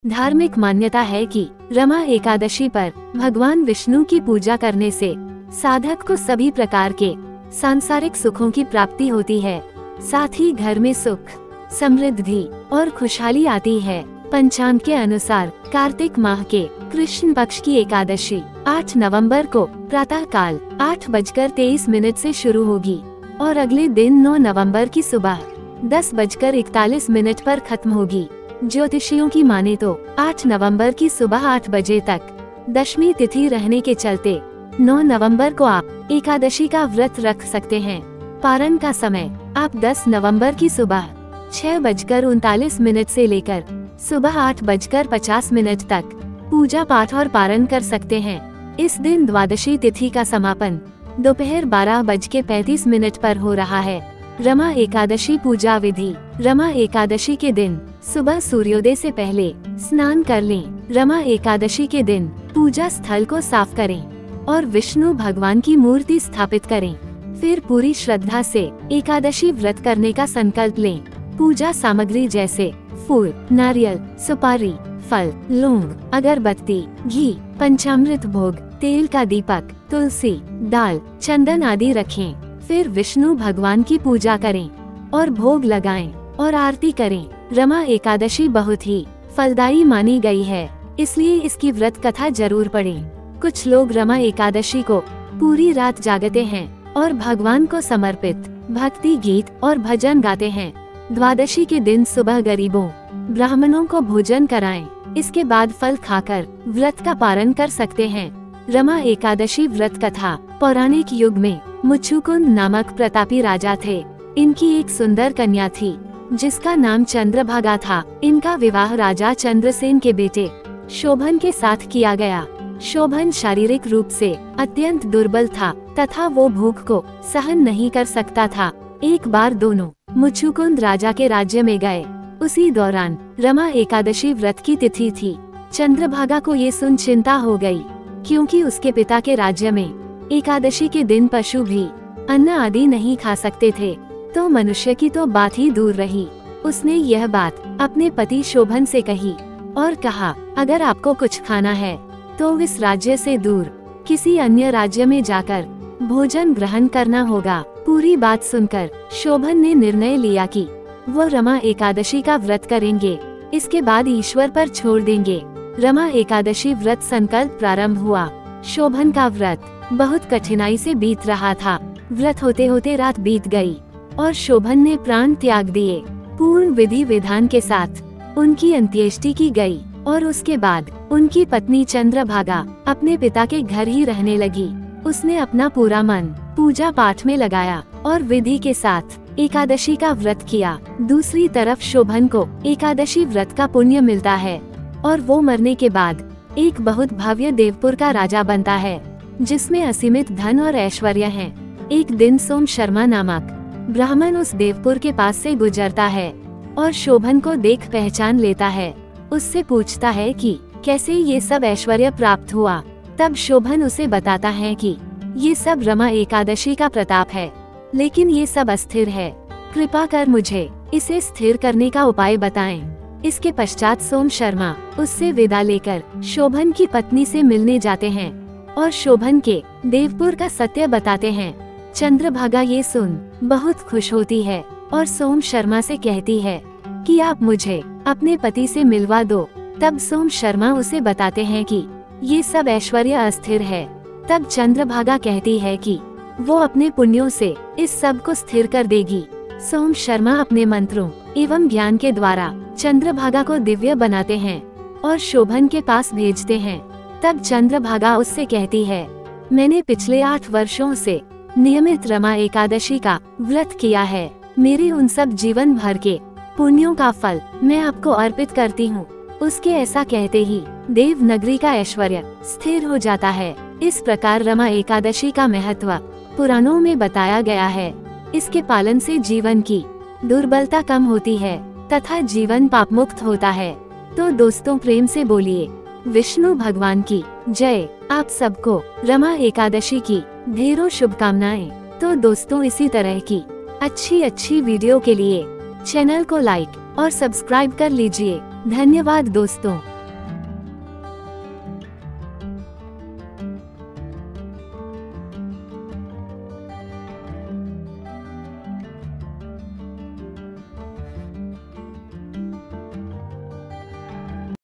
धार्मिक मान्यता है कि रमा एकादशी पर भगवान विष्णु की पूजा करने से साधक को सभी प्रकार के सांसारिक सुखों की प्राप्ति होती है। साथ ही घर में सुख, समृद्धि और खुशहाली आती है। पंचांग के अनुसार कार्तिक माह के कृष्ण पक्ष की एकादशी 8 नवंबर को प्रातः काल 8:23 से शुरू होगी और अगले दिन 9 नवंबर की सुबह 10:41 पर खत्म होगी। ज्योतिषियों की माने तो 8 नवंबर की सुबह 8 बजे तक दशमी तिथि रहने के चलते 9 नवंबर को आप एकादशी का व्रत रख सकते हैं। पारण का समय आप 10 नवंबर की सुबह 6:39 से लेकर सुबह 8:50 तक पूजा पाठ और पारण कर सकते हैं। इस दिन द्वादशी तिथि का समापन दोपहर 12:35 पर हो रहा है। रमा एकादशी पूजा विधि। रमा एकादशी के दिन सुबह सूर्योदय से पहले स्नान कर लें। रमा एकादशी के दिन पूजा स्थल को साफ करें और विष्णु भगवान की मूर्ति स्थापित करें। फिर पूरी श्रद्धा से एकादशी व्रत करने का संकल्प लें। पूजा सामग्री जैसे फूल, नारियल, सुपारी, फल, लौंग, अगरबत्ती, घी, पंचामृत भोग, तेल का दीपक, तुलसी, दाल, चंदन आदि रखें। फिर विष्णु भगवान की पूजा करें और भोग लगाएं और आरती करें। रमा एकादशी बहुत ही फलदायी मानी गई है, इसलिए इसकी व्रत कथा जरूर पढ़ें। कुछ लोग रमा एकादशी को पूरी रात जागते हैं और भगवान को समर्पित भक्ति गीत और भजन गाते हैं। द्वादशी के दिन सुबह गरीबों, ब्राह्मणों को भोजन कराएं। इसके बाद फल खाकर व्रत का पारण कर सकते हैं। रमा एकादशी व्रत कथा। पौराणिक युग में मुचुकुंद नामक प्रतापी राजा थे। इनकी एक सुंदर कन्या थी जिसका नाम चंद्रभागा था। इनका विवाह राजा चंद्रसेन के बेटे शोभन के साथ किया गया। शोभन शारीरिक रूप से अत्यंत दुर्बल था तथा वो भूख को सहन नहीं कर सकता था। एक बार दोनों मुचुकुंद राजा के राज्य में गए। उसी दौरान रमा एकादशी व्रत की तिथि थी। चंद्रभागा को ये सुन चिंता हो गई, क्योंकि उसके पिता के राज्य में एकादशी के दिन पशु भी अन्न आदि नहीं खा सकते थे, तो मनुष्य की तो बात ही दूर रही। उसने यह बात अपने पति शोभन से कही और कहा, अगर आपको कुछ खाना है तो इस राज्य से दूर किसी अन्य राज्य में जाकर भोजन ग्रहण करना होगा। पूरी बात सुनकर शोभन ने निर्णय लिया कि वो रमा एकादशी का व्रत करेंगे। इसके बाद ईश्वर पर छोड़ देंगे। रमा एकादशी व्रत संकल्प प्रारंभ हुआ। शोभन का व्रत बहुत कठिनाई से बीत रहा था। व्रत होते होते रात बीत गई और शोभन ने प्राण त्याग दिए। पूर्ण विधि विधान के साथ उनकी अंत्येष्टि की गई और उसके बाद उनकी पत्नी चंद्रभागा अपने पिता के घर ही रहने लगी। उसने अपना पूरा मन पूजा पाठ में लगाया और विधि के साथ एकादशी का व्रत किया। दूसरी तरफ शोभन को एकादशी व्रत का पुण्य मिलता है और वो मरने के बाद एक बहुत भव्य देवपुर का राजा बनता है, जिसमें असीमित धन और ऐश्वर्य है। एक दिन सोम शर्मा नामक ब्राह्मण उस देवपुर के पास से गुजरता है और शोभन को देख पहचान लेता है। उससे पूछता है कि कैसे ये सब ऐश्वर्य प्राप्त हुआ। तब शोभन उसे बताता है कि ये सब रमा एकादशी का प्रताप है, लेकिन ये सब अस्थिर है। कृपा कर मुझे इसे स्थिर करने का उपाय बताएं। इसके पश्चात सोम शर्मा उससे विदा लेकर शोभन की पत्नी से मिलने जाते हैं और शोभन के देवपुर का सत्य बताते हैं। चंद्रभागा ये सुन बहुत खुश होती है और सोम शर्मा से कहती है कि आप मुझे अपने पति से मिलवा दो। तब सोम शर्मा उसे बताते हैं कि ये सब ऐश्वर्य अस्थिर है। तब चंद्रभागा कहती है कि वो अपने पुण्यों से इस सब को स्थिर कर देगी। सोम शर्मा अपने मंत्रों एवं ज्ञान के द्वारा चंद्रभागा को दिव्य बनाते हैं और शोभन के पास भेजते हैं। तब चंद्रभागा उससे कहती है, मैंने पिछले 8 वर्षों से नियमित रमा एकादशी का व्रत किया है। मेरे उन सब जीवन भर के पुण्यों का फल मैं आपको अर्पित करती हूँ। उसके ऐसा कहते ही देव नगरी का ऐश्वर्य स्थिर हो जाता है। इस प्रकार रमा एकादशी का महत्व पुराणों में बताया गया है। इसके पालन से जीवन की दुर्बलता कम होती है तथा जीवन पाप मुक्त होता है। तो दोस्तों प्रेम से बोलिए विष्णु भगवान की जय। आप सबको रमा एकादशी की ढेरों शुभकामनाएं। तो दोस्तों इसी तरह की अच्छी वीडियो के लिए चैनल को लाइक और सब्सक्राइब कर लीजिए। धन्यवाद दोस्तों।